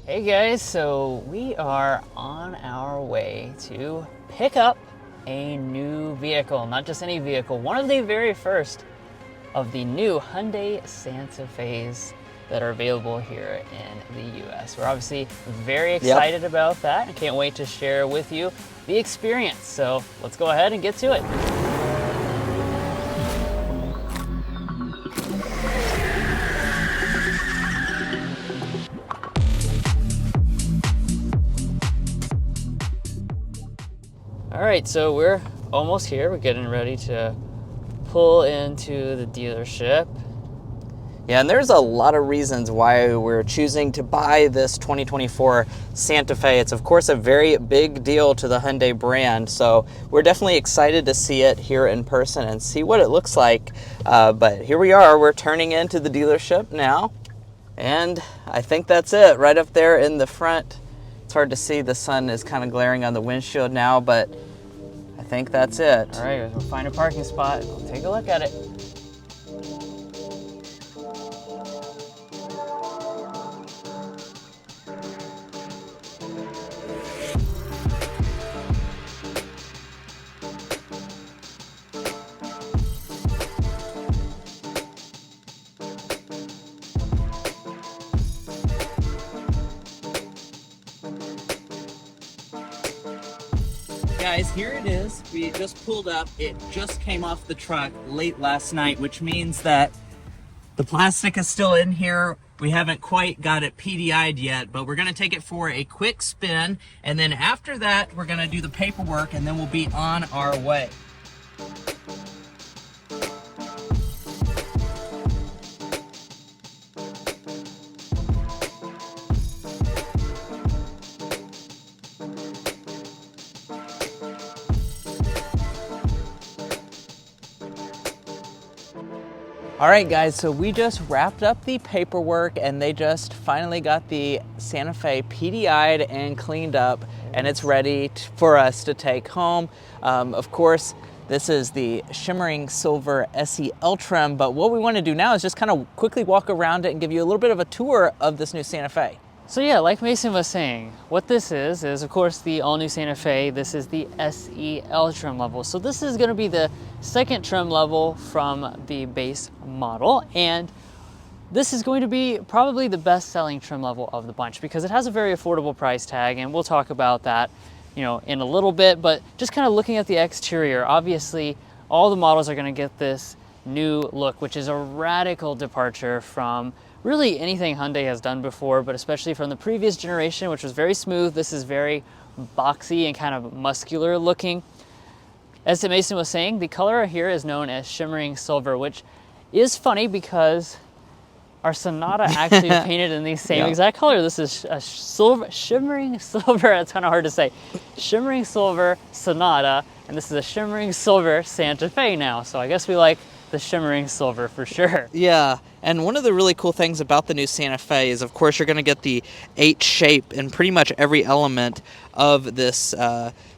Hey guys, so we are on our way to pick up a new vehicle. Not just any vehicle, one of the very first of the new Hyundai Santa Fe's that are available here in the US. We're obviously very Yep. excited about that and can't wait to share with you the experience. So let's go ahead and get to it. All right, so we're almost here. We're getting ready to pull into the dealership. Yeah, and there's a lot of reasons why we're choosing to buy this 2024 Santa Fe. It's, of course, a very big deal to the Hyundai brand, so we're definitely excited to see it here in person and see what it looks like. But here we are. We're turning into the dealership now, and I think that's it. Right up there in the front. It's hard to see. The sun is kind of glaring on the windshield now, but I think that's it. All right, we'll find a parking spot. We'll take a look at it. Guys, here it is. We just pulled up. It just came off the truck late last night, which means that the plastic is still in here. We haven't quite got it PDI'd yet, but we're gonna take it for a quick spin, and then after that, we're gonna do the paperwork, and then we'll be on our way. All right, guys, so we just wrapped up the paperwork and they just finally got the Santa Fe PDI'd and cleaned up, and it's ready for us to take home. Of course, this is the shimmering silver SEL trim, but what we want to do now is just kind of quickly walk around it and give you a little bit of a tour of this new Santa Fe. So yeah, like Mason was saying, what this is of course the all-new Santa Fe. This is the SEL trim level. So this is going to be the second trim level from the base model, and this is going to be probably the best-selling trim level of the bunch because it has a very affordable price tag, and we'll talk about that, in a little bit. But just kind of looking at the exterior, obviously all the models are going to get this new look, which is a radical departure from really anything Hyundai has done before, but especially from the previous generation, which was very smooth. This is very boxy and kind of muscular looking. As Mason was saying, the color here is known as shimmering silver, which is funny because our Sonata actually painted in the same exact color. This is a shimmering silver, it's kind of hard to say. Shimmering silver Sonata, and this is a shimmering silver Santa Fe now. So I guess we like the shimmering silver for sure. Yeah, and one of the really cool things about the new Santa Fe is, of course, you're going to get the H shape in pretty much every element of this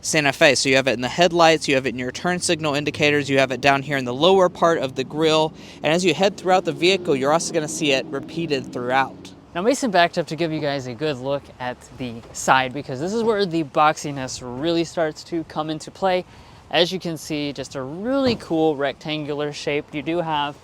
Santa Fe. So you have it in the headlights, you have it in your turn signal indicators, you have it down here in the lower part of the grille, and as you head throughout the vehicle, you're also going to see it repeated throughout. Now Mason backed up to give you guys a good look at the side because this is where the boxiness really starts to come into play. As you can see, just a really cool rectangular shape. You do have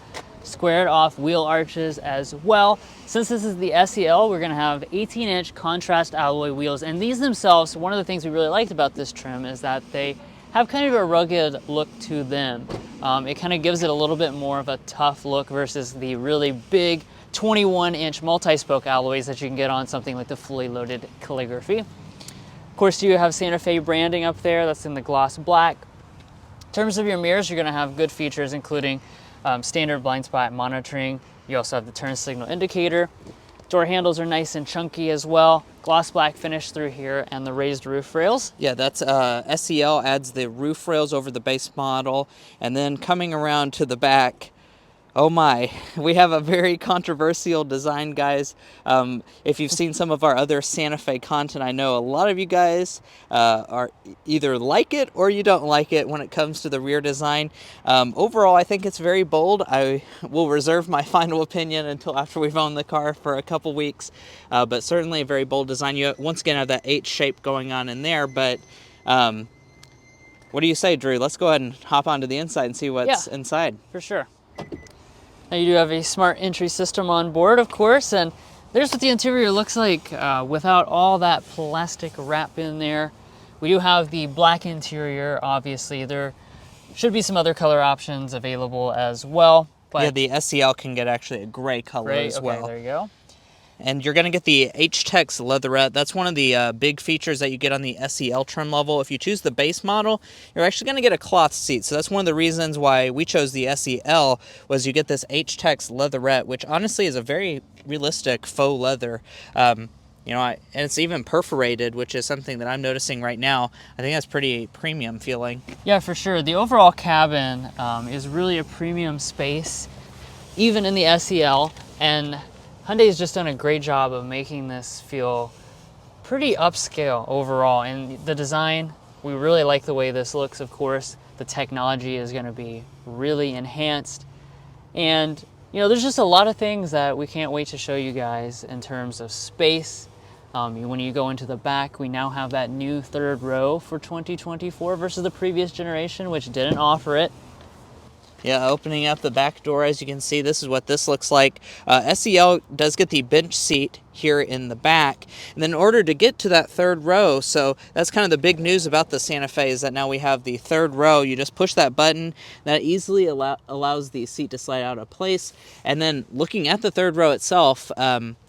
squared off wheel arches as well. Since this is the SEL, we're gonna have 18-inch contrast alloy wheels, and these themselves, one of the things we really liked about this trim is that they have kind of a rugged look to them. It kind of gives it a little bit more of a tough look versus the really big 21-inch multi-spoke alloys that you can get on something like the fully loaded Calligraphy. Of course, you have Santa Fe branding up there. That's in the gloss black. In terms of your mirrors, you're going to have good features, including standard blind spot monitoring. You also have the turn signal indicator. Door handles are nice and chunky as well. Gloss black finish through here, and the raised roof rails. Yeah, that's SEL adds the roof rails over the base model, and then coming around to the back, Oh my, we have a very controversial design, guys. If you've seen some of our other Santa Fe content, I know a lot of you guys are either like it or you don't like it when it comes to the rear design. Overall, I think it's very bold. I will reserve my final opinion until after we've owned the car for a couple weeks, but certainly a very bold design. You once again have that H shape going on in there, but what do you say, Drew? Let's go ahead and hop onto the inside and see what's inside. For sure. Now you do have a smart entry system on board, of course, and there's what the interior looks like without all that plastic wrap in there. We do have the black interior, obviously. There should be some other color options available as well. But yeah, the SEL can get actually a gray color as well. There you go. And you're going to get the H-Tex leatherette. That's one of the big features that you get on the SEL trim level. If you choose the base model, you're actually going to get a cloth seat. So that's one of the reasons why we chose the SEL, was you get this H-Tex leatherette, which honestly is a very realistic faux leather. And it's even perforated, which is something that I'm noticing right now. I think that's pretty premium feeling. Yeah, for sure. The overall cabin is really a premium space, even in the SEL. And Hyundai has just done a great job of making this feel pretty upscale overall. And the design, we really like the way this looks, of course. The technology is going to be really enhanced. And, there's just a lot of things that we can't wait to show you guys in terms of space. When you go into the back, we now have that new third row for 2024 versus the previous generation, which didn't offer it. Yeah, opening up the back door, as you can see, this is what this looks like. SEL does get the bench seat here in the back. And then in order to get to that third row, so that's kind of the big news about the Santa Fe, is that now we have the third row. You just push that button, that easily allows the seat to slide out of place. And then looking at the third row itself,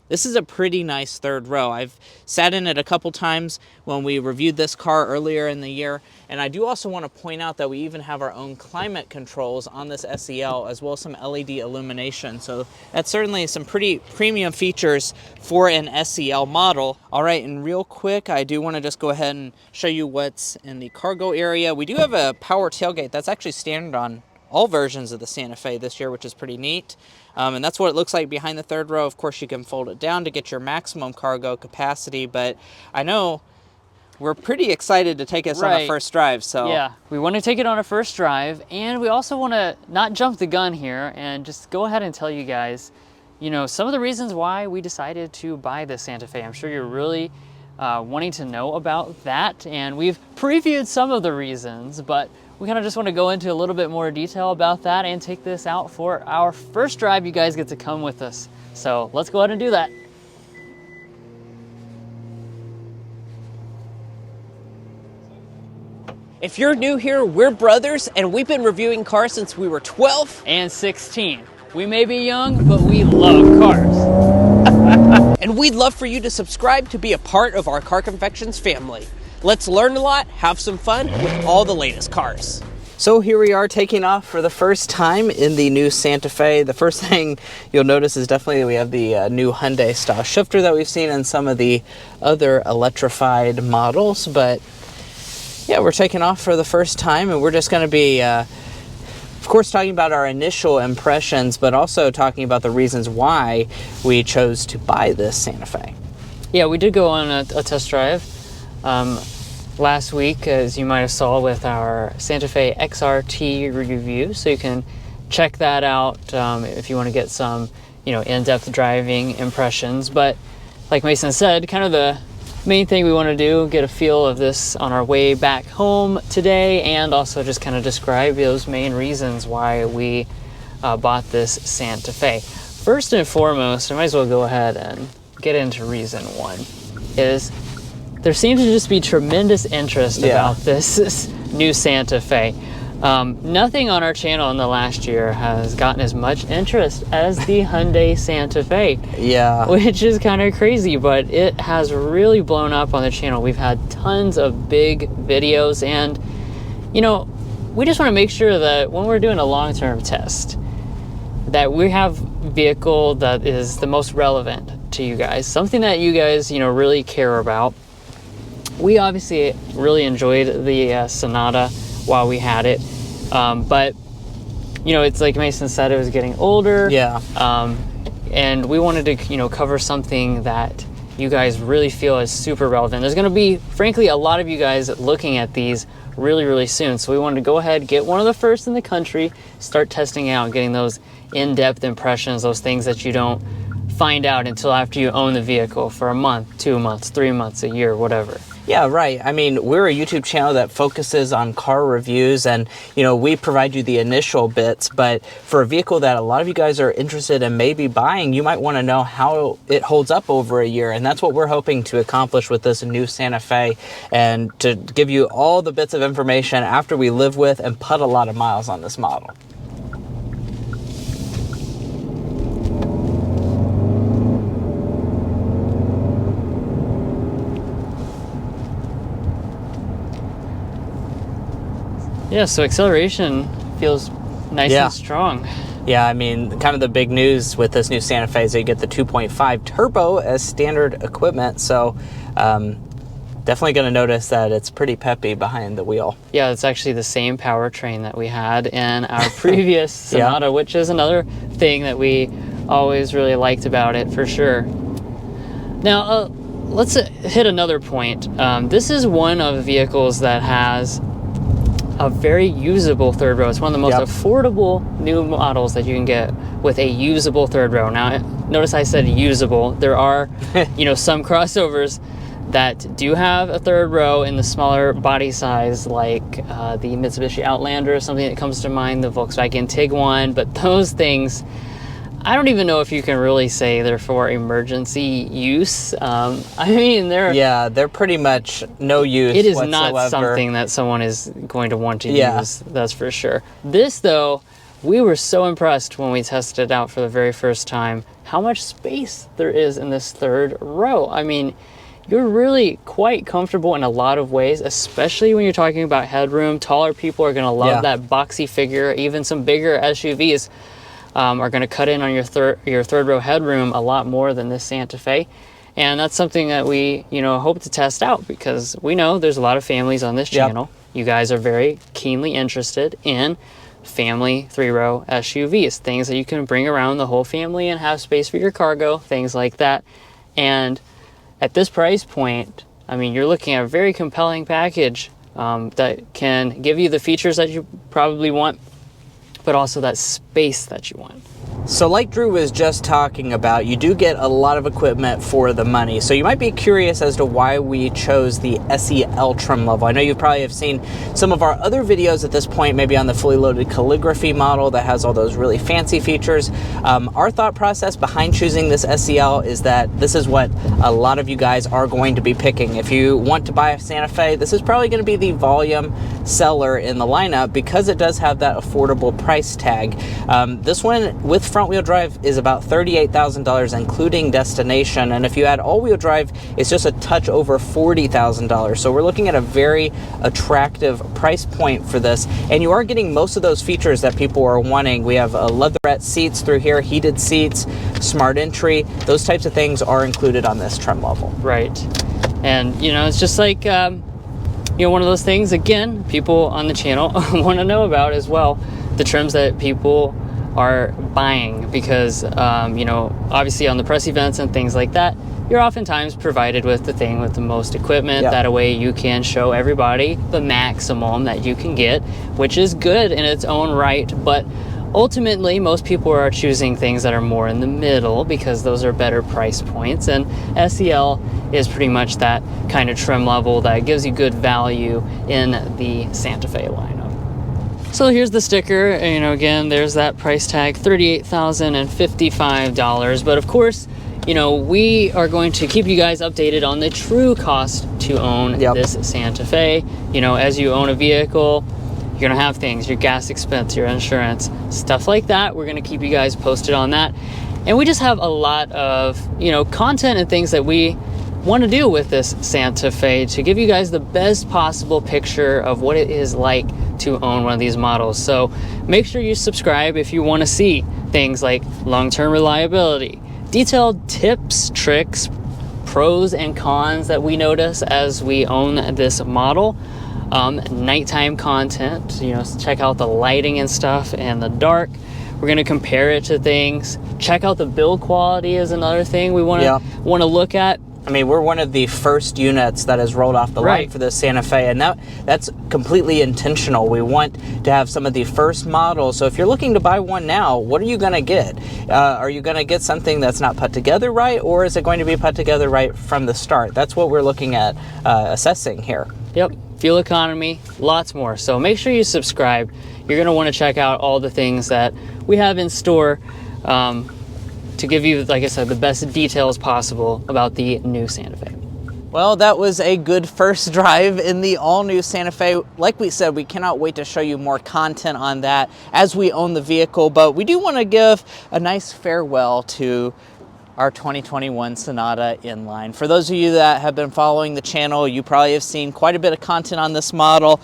this is a pretty nice third row. I've sat in it a couple times when we reviewed this car earlier in the year. And I do also want to point out that we even have our own climate controls on this SEL, as well as some LED illumination. So that's certainly some pretty premium features for an SEL model. All right, and real quick, I do want to just go ahead and show you what's in the cargo area. We do have a power tailgate. That's actually standard on all versions of the Santa Fe this year, which is pretty neat. And that's what it looks like behind the third row. Of course, you can fold it down to get your maximum cargo capacity, but I know we're pretty excited to take us on a first drive. So yeah, we want to take it on a first drive, and we also want to not jump the gun here and just go ahead and tell you guys, some of the reasons why we decided to buy the Santa Fe. I'm sure you're really wanting to know about that, and we've previewed some of the reasons, but we kind of just want to go into a little bit more detail about that and take this out for our first drive. You guys get to come with us. So let's go ahead and do that. If you're new here, we're brothers, and we've been reviewing cars since we were 12 and 16. We may be young, but we love cars. And we'd love for you to subscribe to be a part of our Car Confections family. Let's learn a lot, have some fun with all the latest cars. So here we are taking off for the first time in the new Santa Fe. The first thing you'll notice is definitely that we have the new Hyundai style shifter that we've seen in some of the other electrified models. But yeah, we're taking off for the first time, and we're just going to be, of course, talking about our initial impressions, but also talking about the reasons why we chose to buy this Santa Fe. Yeah, we did go on a test drive last week, as you might have saw with our Santa Fe XRT review, so you can check that out if you want to get some in-depth driving impressions. But like Mason said, kind of the main thing we want to do, get a feel of this on our way back home today, and also just kind of describe those main reasons why we bought this Santa Fe. First and foremost, I might as well go ahead and get into reason one, is there seems to just be tremendous interest about this new Santa Fe. Nothing on our channel in the last year has gotten as much interest as the Hyundai Santa Fe. Yeah. Which is kind of crazy, but it has really blown up on the channel. We've had tons of big videos, and, we just want to make sure that when we're doing a long-term test, that we have a vehicle that is the most relevant to you guys, something that you guys, really care about. We obviously really enjoyed the Sonata while we had it, but you know, it's like Mason said, it was getting older. Yeah. And we wanted to, you know, cover something that you guys really feel is super relevant. There's going to be, frankly, a lot of you guys looking at these really, really soon. So we wanted to go ahead, get one of the first in the country, start testing out, getting those in-depth impressions, those things that you don't find out until after you own the vehicle for a month, 2 months, 3 months, a year, whatever. Yeah, right. I mean, we're a YouTube channel that focuses on car reviews, and, you know, we provide you the initial bits, but for a vehicle that a lot of you guys are interested in maybe buying, you might want to know how it holds up over a year, and that's what we're hoping to accomplish with this new Santa Fe, and to give you all the bits of information after we live with and put a lot of miles on this model. Yeah, so acceleration feels nice and strong. Yeah, I mean, kind of the big news with this new Santa Fe is that you get the 2.5 turbo as standard equipment, so definitely going to notice that it's pretty peppy behind the wheel. Yeah, it's actually the same powertrain that we had in our previous Sonata, which is another thing that we always really liked about it, for sure. Now, let's hit another point. This is one of the vehicles that has a very usable third row. It's one of the most affordable new models that you can get with a usable third row. Now, notice I said usable. There are, you know, some crossovers that do have a third row in the smaller body size, like the Mitsubishi Outlander, something that comes to mind, the Volkswagen Tiguan, but those things, I don't even know if you can really say they're for emergency use. I mean, they're pretty much no use. It is whatsoever. not something that someone is going to want to use, that's for sure. This, though, we were so impressed when we tested it out for the very first time, how much space there is in this third row. I mean, you're really quite comfortable in a lot of ways, especially when you're talking about headroom. Taller people are going to love that boxy figure. Even some bigger SUVs are going to cut in on your third row headroom a lot more than this Santa Fe, and that's something that we, you know, hope to test out, because we know there's a lot of families on this channel. You guys are very keenly interested in family 3-row SUVs, things that you can bring around the whole family and have space for your cargo, things like that. And at this price point, I mean, you're looking at a very compelling package that can give you the features that you probably want, but also that space that you want. So like Drew was just talking about, you do get a lot of equipment for the money. So you might be curious as to why we chose the SEL trim level. I know you probably have seen some of our other videos at this point, maybe on the fully loaded calligraphy model that has all those really fancy features. Our thought process behind choosing this SEL is that this is what a lot of you guys are going to be picking. If you want to buy a Santa Fe, this is probably going to be the volume seller in the lineup, because it does have that affordable price tag. This one with front-wheel drive is about $38,000 including destination, and if you add all-wheel drive, it's just a touch over $40,000. So we're looking at a very attractive price point for this, and you are getting most of those features that people are wanting. We have leatherette seats through here, heated seats, smart entry. Those types of things are included on this trim level. Right. And, you know, it's just like, you know, one of those things, again, people on the channel want to know about as well, the trims that people are buying, because you know, obviously on the press events and things like that, you're oftentimes provided with the thing with the most equipment. That way you can show everybody the maximum that you can get, which is good in its own right, but ultimately most people are choosing things that are more in the middle, because those are better price points, and SEL is pretty much that kind of trim level that gives you good value in the Santa Fe lineup. So here's the sticker, you know, again, there's that price tag, $38,055. But of course, you know, we are going to keep you guys updated on the true cost to own this Santa Fe. You know, as you own a vehicle, you're gonna have things, your gas expense, your insurance, stuff like that. We're gonna keep you guys posted on that. And we just have a lot of, you know, content and things that we want to do with this Santa Fe to give you guys the best possible picture of what it is like to own one of these models. So make sure you subscribe if you want to see things like long-term reliability, detailed tips, tricks, pros and cons that we notice as we own this model. nighttime content, you know, check out the lighting and stuff and the dark. We're going to compare it to things. Check out the build quality is another thing we want to look at. I mean, we're one of the first units that has rolled off the line for the Santa Fe, and that's completely intentional. We want to have some of the first models. So if you're looking to buy one now, what are you going to get? Are you going to get something that's not put together right, or is it going to be put together right from the start? That's what we're looking at assessing here. Yep, fuel economy, lots more. So make sure you subscribe. You're going to want to check out all the things that we have in store to give you, like I said, the best details possible about the new Santa Fe. Well, that was a good first drive in the all-new Santa Fe. Like we said, we cannot wait to show you more content on that as we own the vehicle, but we do want to give a nice farewell to our 2021 Sonata inline. For those of you that have been following the channel, you probably have seen quite a bit of content on this model.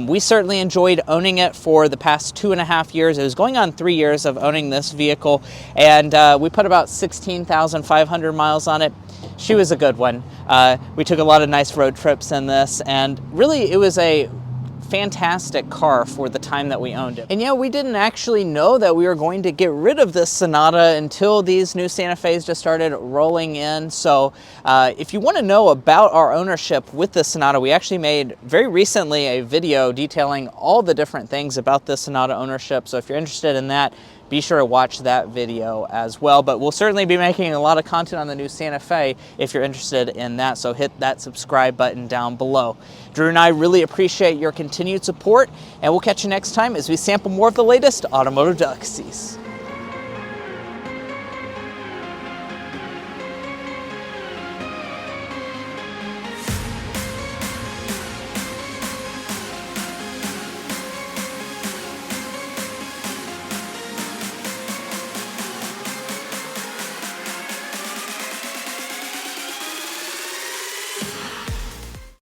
We certainly enjoyed owning it for the past 2.5 years. It was going on 3 years of owning this vehicle, and we put about 16,500 miles on it. She was a good one. We took a lot of nice road trips in this, and really it was a fantastic car for the time that we owned it. And yeah, we didn't actually know that we were going to get rid of this Sonata until these new Santa Fe's just started rolling in. So if you want to know about our ownership with the Sonata, we actually made very recently a video detailing all the different things about the Sonata ownership. So if you're interested in that, be sure to watch that video as well. But we'll certainly be making a lot of content on the new Santa Fe if you're interested in that, so hit that subscribe button down below. Drew and I really appreciate your continued support, and we'll catch you next time as we sample more of the latest automotive delicacies.